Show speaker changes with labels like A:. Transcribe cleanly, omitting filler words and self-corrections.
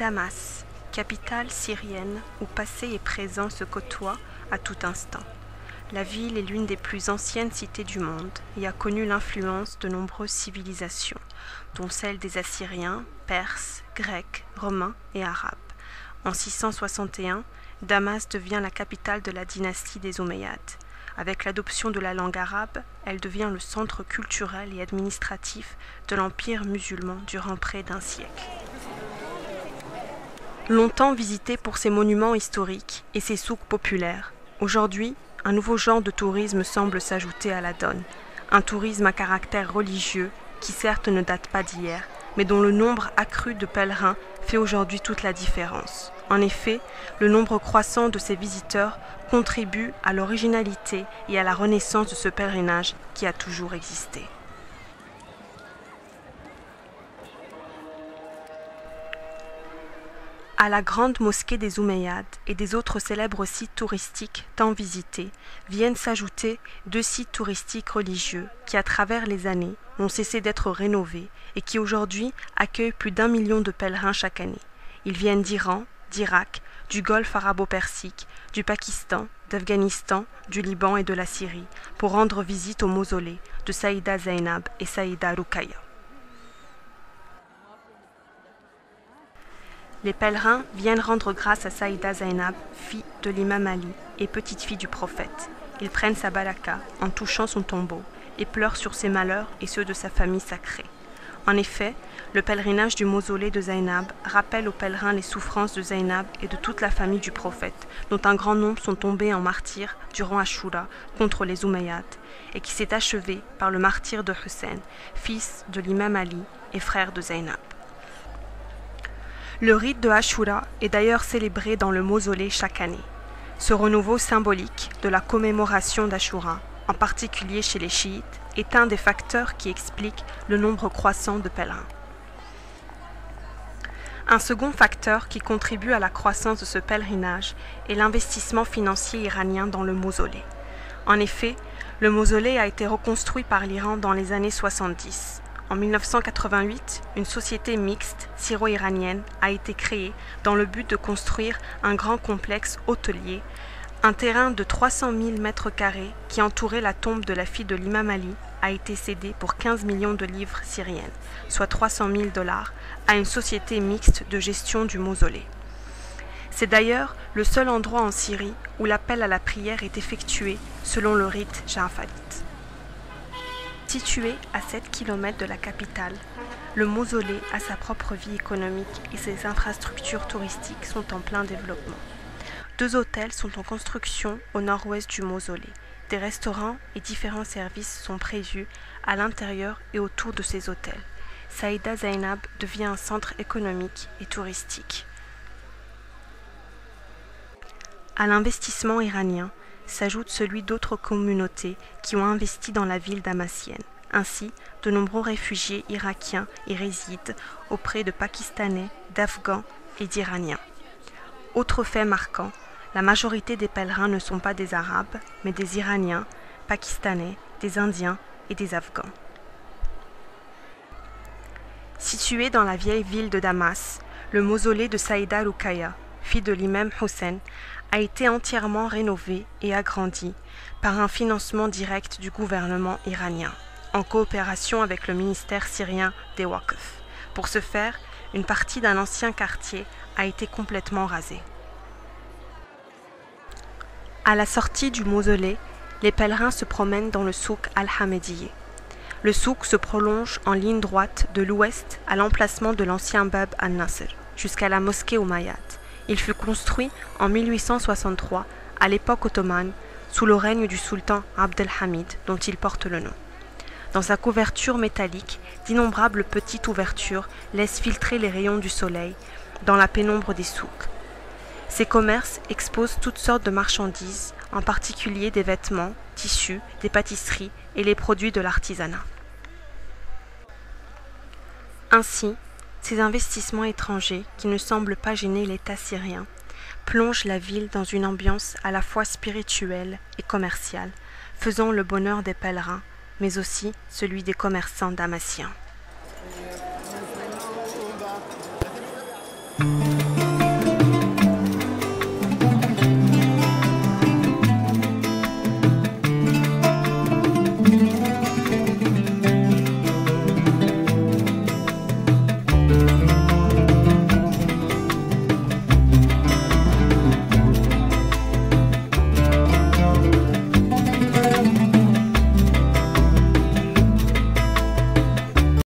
A: Damas, capitale syrienne où passé et présent se côtoient à tout instant. La ville est l'une des plus anciennes cités du monde et a connu l'influence de nombreuses civilisations, dont celle des Assyriens, Perses, Grecs, Romains et Arabes. En 661, Damas devient la capitale de la dynastie des Omeyyades. Avec l'adoption de la langue arabe, elle devient le centre culturel et administratif de l'empire musulman durant près d'un siècle. Longtemps visitée pour ses monuments historiques et ses souks populaires, aujourd'hui, un nouveau genre de tourisme semble s'ajouter à la donne. Un tourisme à caractère religieux qui certes ne date pas d'hier, mais dont le nombre accru de pèlerins fait aujourd'hui toute la différence. En effet, le nombre croissant de ces visiteurs contribue à l'originalité et à la renaissance de ce pèlerinage qui a toujours existé. À la grande mosquée des Omeyyades et des autres célèbres sites touristiques tant visités, viennent s'ajouter 2 sites touristiques religieux qui, à travers les années, n'ont cessé d'être rénovés et qui aujourd'hui accueillent plus d'1 million de pèlerins chaque année. Ils viennent d'Iran, d'Irak, du Golfe arabo-persique, du Pakistan, d'Afghanistan, du Liban et de la Syrie pour rendre visite au mausolée de Saïda Zainab et Saïda Ruqayya. Les pèlerins viennent rendre grâce à Saïda Zainab, fille de l'imam Ali et petite-fille du prophète. Ils prennent sa baraka en touchant son tombeau et pleurent sur ses malheurs et ceux de sa famille sacrée. En effet, le pèlerinage du mausolée de Zainab rappelle aux pèlerins les souffrances de Zainab et de toute la famille du prophète, dont un grand nombre sont tombés en martyrs durant Ashura contre les Omeyyades, et qui s'est achevé par le martyre de Hussein, fils de l'imam Ali et frère de Zainab. Le rite de Ashura est d'ailleurs célébré dans le mausolée chaque année. Ce renouveau symbolique de la commémoration d'Ashura, en particulier chez les chiites, est un des facteurs qui explique le nombre croissant de pèlerins. Un second facteur qui contribue à la croissance de ce pèlerinage est l'investissement financier iranien dans le mausolée. En effet, le mausolée a été reconstruit par l'Iran dans les années 70. En 1988, une société mixte syro-iranienne a été créée dans le but de construire un grand complexe hôtelier, un terrain de 300 000 m² qui entourait la tombe de la fille de l'imam Ali a été cédé pour 15 millions de livres syriennes, soit 300 000 $, à une société mixte de gestion du mausolée. C'est d'ailleurs le seul endroit en Syrie où l'appel à la prière est effectué selon le rite ja'farite. Situé à 7 km de la capitale, le mausolée a sa propre vie économique et ses infrastructures touristiques sont en plein développement. 2 hôtels sont en construction au nord-ouest du mausolée. Des restaurants et différents services sont prévus à l'intérieur et autour de ces hôtels. Saïda Zainab devient un centre économique et touristique. À l'investissement iranien s'ajoute celui d'autres communautés qui ont investi dans la ville damassienne. Ainsi, de nombreux réfugiés irakiens y résident auprès de Pakistanais, d'Afghans et d'Iraniens. Autre fait marquant, la majorité des pèlerins ne sont pas des Arabes, mais des Iraniens, Pakistanais, des Indiens et des Afghans. Situé dans la vieille ville de Damas, le mausolée de Saïda Ruqayya, fille de l'imam Hussein, a été entièrement rénové et agrandi par un financement direct du gouvernement iranien, en coopération avec le ministère syrien des Waqf. Pour ce faire, une partie d'un ancien quartier a été complètement rasée. À la sortie du mausolée, les pèlerins se promènent dans le souk al-Hamediyeh. Le souk se prolonge en ligne droite de l'ouest à l'emplacement de l'ancien Bab al-Nasr, jusqu'à la mosquée Omeyyade. Il fut construit en 1863, à l'époque ottomane, sous le règne du sultan Abdelhamid, dont il porte le nom. Dans sa couverture métallique, d'innombrables petites ouvertures laissent filtrer les rayons du soleil dans la pénombre des souks. Ces commerces exposent toutes sortes de marchandises, en particulier des vêtements, tissus, des pâtisseries et les produits de l'artisanat. Ainsi, ces investissements étrangers, qui ne semblent pas gêner l'État syrien, plongent la ville dans une ambiance à la fois spirituelle et commerciale, faisant le bonheur des pèlerins, mais aussi celui des commerçants damassiens.